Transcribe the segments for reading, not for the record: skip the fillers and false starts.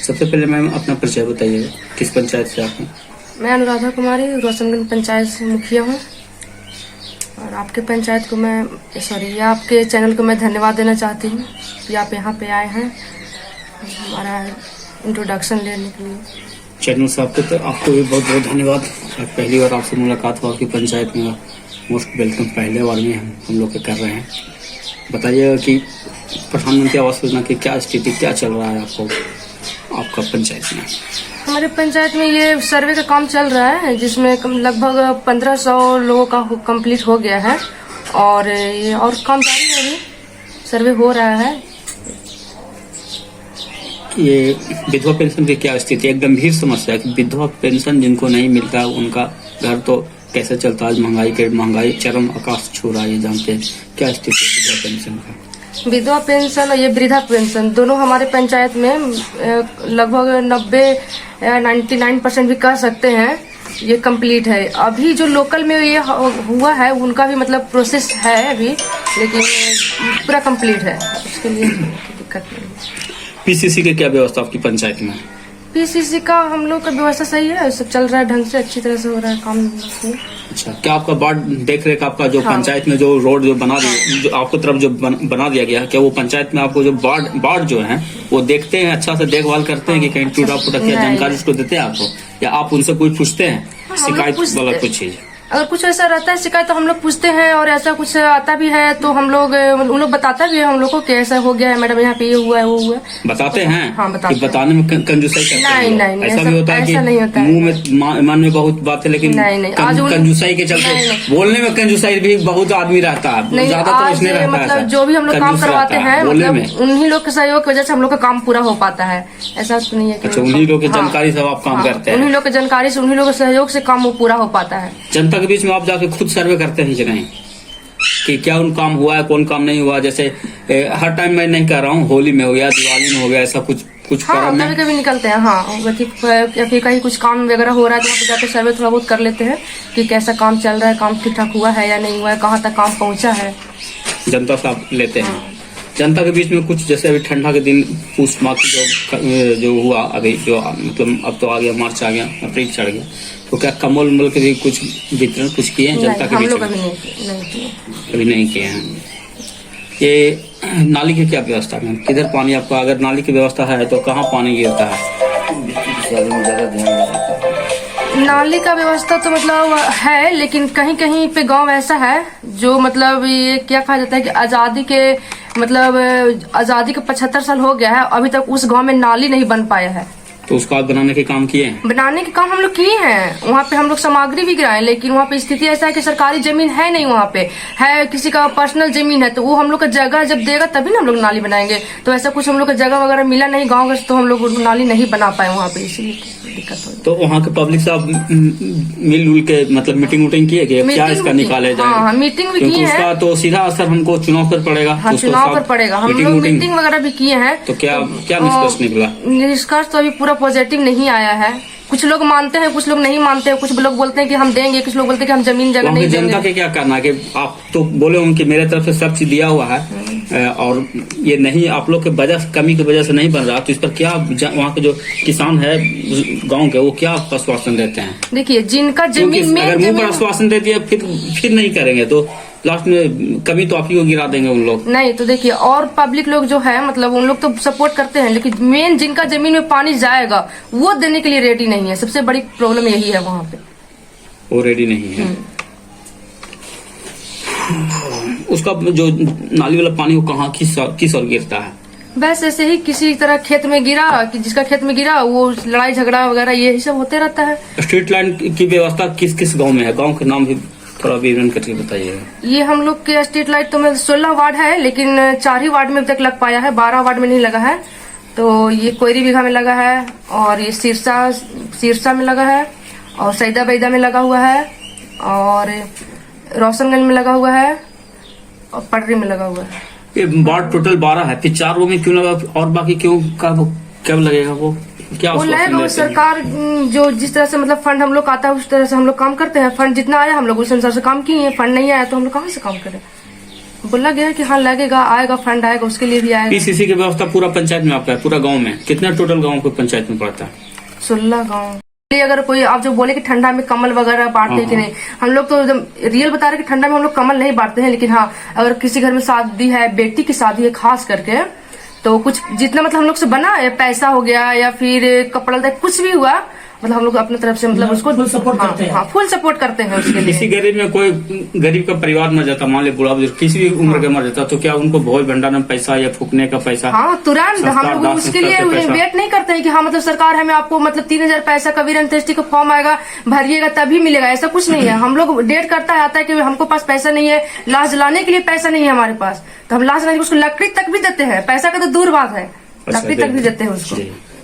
सबसे पहले मैम अपना परिचय बताइए, किस पंचायत से आप हैं? मैं अनुराधा कुमारी रोशनगंज पंचायत से मुखिया हूँ। और आपके पंचायत को मैं आपके चैनल को मैं धन्यवाद देना चाहती हूँ कि आप यहाँ पे आए हैं हमारा इंट्रोडक्शन लेने के लिए। चैनल से आपको भी बहुत बहुत धन्यवाद। पहली बार आपसे मुलाकात हुआ आपकी पंचायत में, मोस्ट वेलकम पहले बार में हम लोग कर रहे हैं। बताइए कि प्रधानमंत्री आवास योजना की क्या स्थिति, क्या चल रहा है आपका पंचायत में? हमारे पंचायत में ये सर्वे का काम चल रहा है जिसमें लगभग 1500 लोगों का कंप्लीट हो गया है और ये और काम जारी है, अभी सर्वे हो रहा है। ये विधवा पेंशन की क्या स्थिति है? एक गंभीर समस्या है कि विधवा पेंशन जिनको नहीं मिलता उनका घर तो कैसे चलता है? महंगाई चरम आकाश छू रहा है, जानते हैं क्या स्थिति है विधवा पेंशन का? विधवा पेंशन और ये वृद्धा पेंशन दोनों हमारे पंचायत में लगभग 99% भी कह सकते हैं ये कंप्लीट है। अभी जो लोकल में ये हुआ है उनका भी मतलब प्रोसेस है अभी, लेकिन पूरा कंप्लीट है, उसके लिए दिक्कत नहीं। पीसीसी की क्या व्यवस्था आपकी पंचायत में? पीसीसी का हम लोग का व्यवस्था सही है, सब चल रहा है ढंग से, अच्छी तरह से हो रहा है काम। अच्छा, क्या आपका वार्ड देख रेख आपका जो पंचायत में जो रोड जो बना दिया, जो आपको तरफ जो बना दिया गया है, क्या वो पंचायत में आपको जो वार्ड जो है वो देखते हैं, अच्छा से देखभाल करते हैं कि कहीं टूटा फूटा क्या जानकारी उसको देते हैं आपको, या आप उनसे कोई पूछते हैं शिकायत वाला कुछ चीज? अगर कुछ ऐसा रहता है शिकायत तो हम लोग पूछते हैं, और ऐसा कुछ आता भी है तो हम लोग उन लोग बताता भी है हम लोग को कि ऐसा हो गया है मैडम, यहाँ पे ये हुआ है वो हुआ है, बताते हैं। हाँ, बताते हैं। बताने में कंजूसाई करते हैं? नहीं, ऐसा भी होता है कि मुंह में मन में बहुत बात है लेकिन कंजूसाई के चलते बोलने में कंजूसाई भी बहुत आदमी रहता है, ज्यादातर उसने रहता है। मतलब जो भी हम लोग काम करवाते हैं मतलब उन्हीं लोग के सहयोग की वजह से हम लोग का काम पूरा हो पाता है, ऐसा तो नहीं है। अच्छा, उन्हीं लोग की जानकारी से आप काम करते हैं? उन्हीं लोग की जानकारी से, उन्हीं लोग के सहयोग से काम वो पूरा हो पाता है। जनता के बीच में आप जाके खुद सर्वे करते हैं कि नहीं कि क्या उन काम हुआ है, कौन काम नहीं हुआ? जैसे हर टाइम मैं नहीं कह रहा हूँ, होली में हो गया, दिवाली में हो गया, ऐसा कुछ हाँ, कभी कभी निकलते हैं। हाँ, कहीं कुछ काम वगैरह हो रहा है तो वहाँ पे जाके सर्वे थोड़ा बहुत कर लेते हैं कि कैसा काम चल रहा है, काम ठीक ठाक हुआ है या नहीं हुआ है, कहाँ तक काम पहुँचा है, जनता से आप लेते हैं। जनता के बीच में कुछ जैसे अभी ठंडा के दिन पूछ माह जो हुआ अभी, जो मतलब अब तो आ गया, मार्च आ गया, अप्रैल चढ़ गया, तो क्या कम्बल उम्बल के भी कुछ वितरण कुछ किए हैं जनता के बीच में? अभी नहीं किए हैं। ये नाली की क्या व्यवस्था है? किधर पानी आपका, अगर नाली की व्यवस्था है तो कहाँ पानी गिरता है? नाली का व्यवस्था तो मतलब है, लेकिन कहीं कहीं पे गांव ऐसा है जो मतलब ये क्या कहा जाता है कि आजादी के 75 साल हो गया है, अभी तक उस गांव में नाली नहीं बन पाया है। तो उसका बनाने के काम किए हैं? बनाने के काम हम लोग किए हैं, वहाँ पे हम लोग सामग्री भी गिराए, लेकिन वहाँ पे स्थिति ऐसा है कि सरकारी जमीन है नहीं, वहाँ पे है किसी का पर्सनल जमीन है, तो वो हम लोग का जगह जब देगा तभी ना हम लोग नाली बनाएंगे। तो ऐसा कुछ हम लोग का जगह वगैरह मिला नहीं गाँव का, तो हम लोग नाली नहीं बना पाए वहाँ पे, इसीलिए दिक्कत हो। तो वहाँ के पब्लिक से आप मिलजुल के मतलब मीटिंग उटिंग किए कि क्या इसका निकाले जाए? हाँ, मीटिंग भी किए हैं। तो सीधा असर हमको चुनाव पर पड़ेगा। हाँ, चुनाव पर पड़ेगा। हम लोग मीटिंग वगैरह भी किए हैं। तो क्या निष्कर्ष निकला? निष्कर्ष तो अभी पूरा पॉजिटिव नहीं आया है। कुछ लोग मानते हैं, कुछ लोग नहीं मानते हैं, कुछ लोग बोलते हैं कि हम देंगे, कुछ लोग बोलते हैं कि हम जमीन जगह नहीं देंगे। जनता के क्या करना है कि आप तो बोले उनकी मेरे तरफ से सब चीज दिया हुआ है और ये नहीं आप लोग के वजह कमी की वजह से नहीं बन रहा, तो इस पर क्या वहाँ के जो किसान है गाँव के वो क्या आश्वासन देते हैं? देखिए, जिनका जमीन में अगर मुंह पर आश्वासन दे दिया फिर नहीं करेंगे तो लास्ट में कभी तो आप ही को गिरा देंगे उन लोग। नहीं तो देखिए, और पब्लिक लोग जो है मतलब उन लोग तो सपोर्ट करते हैं, लेकिन मेन जिनका जमीन में पानी जाएगा वो देने के लिए रेडी नहीं है। सबसे बड़ी प्रॉब्लम यही है, वहाँ पे वो रेडी नहीं है। उसका जो नाली वाला पानी वो कहाँ किस ओर गिरता है? बस ऐसे ही किसी तरह खेत में गिरा, कि जिसका खेत में गिरा वो लड़ाई झगड़ा वगैरह यही सब होते रहता है। स्ट्रीट लाइट की व्यवस्था किस किस गाँव में है? गाँव के नाम भी थोड़ा विवरण करके बताइएगा। ये हम लोग के स्ट्रीट लाइट तो 16 वार्ड है, लेकिन 4 ही वार्ड में अब तक लग पाया है, 12 वार्ड में नहीं लगा है। तो ये कोयरी बीघा में लगा है, और ये सिरसा में लगा है, और सैदा बैदा में लगा हुआ है, और रोशनगंज में लगा हुआ है, और पटरी में लगा हुआ है। ये वार्ड टोटल 12 है, फिर 4 में क्यों लगा और बाकी क्यों कब लगेगा? वो क्या वो लगेगा? सरकार जो जिस तरह से मतलब फंड हम लोग आता है उस तरह से हम लोग काम करते हैं। फंड जितना आया हम लोग उस अनुसार से काम किए हैं, फंड नहीं आया तो हम लोग कहाँ से काम करें? बोला गया है कि हाँ लगेगा, आएगा, फंड आएगा, उसके लिए भी आएगा। पीसीसी की व्यवस्था पूरा पंचायत में आपका है, पूरा गांव में? कितना टोटल गांव को पंचायत में पड़ता है? 16 गाँव। अगर कोई आप जो बोले कि ठंडा में कमल वगैरह बांटते कि नहीं, हम लोग तो एकदम रियल बता रहे कि ठंडा में हम लोग कमल नहीं बांटते हैं, लेकिन हाँ अगर किसी घर में शादी है, बेटी की शादी है खास करके, तो कुछ जितना मतलब हम लोग से बना, पैसा हो गया या फिर कपड़ा कुछ भी हुआ, मतलब हम लोग अपने तरफ से मतलब उसको फुल सपोर्ट करते हैं। हाँ फुल सपोर्ट करते हैं उसके लिए। किसी गरीब में कोई गरीब का परिवार मर जाता, मान ली बुढ़ा बुजुर्ग किसी भी उम्र का मर जाता, तो क्या उनको भोज भंडार में पैसा या फूकने का पैसा? हाँ तुरंत हम लोग उसके लिए वेट नहीं करते हैं कि हाँ मतलब सरकार हमें आपको मतलब 3000 पैसा का वीर अंत्येष्टि का फॉर्म आएगा, भरिएगा तभी मिलेगा, ऐसा कुछ नहीं है। हम लोग डेट करता है, आता है कि हमको पास पैसा नहीं है, लाश जलाने के लिए पैसा नहीं है हमारे पास, तो हम लाश जलाने के उसको लकड़ी तक भी देते हैं, पैसा का तो दूर बात है, लकड़ी तक भी देते हैं उसको।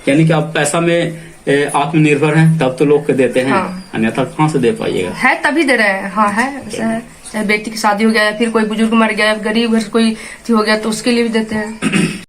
यानी कि आप पैसा में आत्मनिर्भर हैं तब तो लोग के देते हैं, अन्यथा कहाँ से दे पाइएगा? है तभी दे रहे हैं। हाँ है, ऐसा है, चाहे बेटी की शादी हो गया, फिर कोई बुजुर्ग मर गया, गरीब घर कोई हो गया, तो उसके लिए भी देते हैं।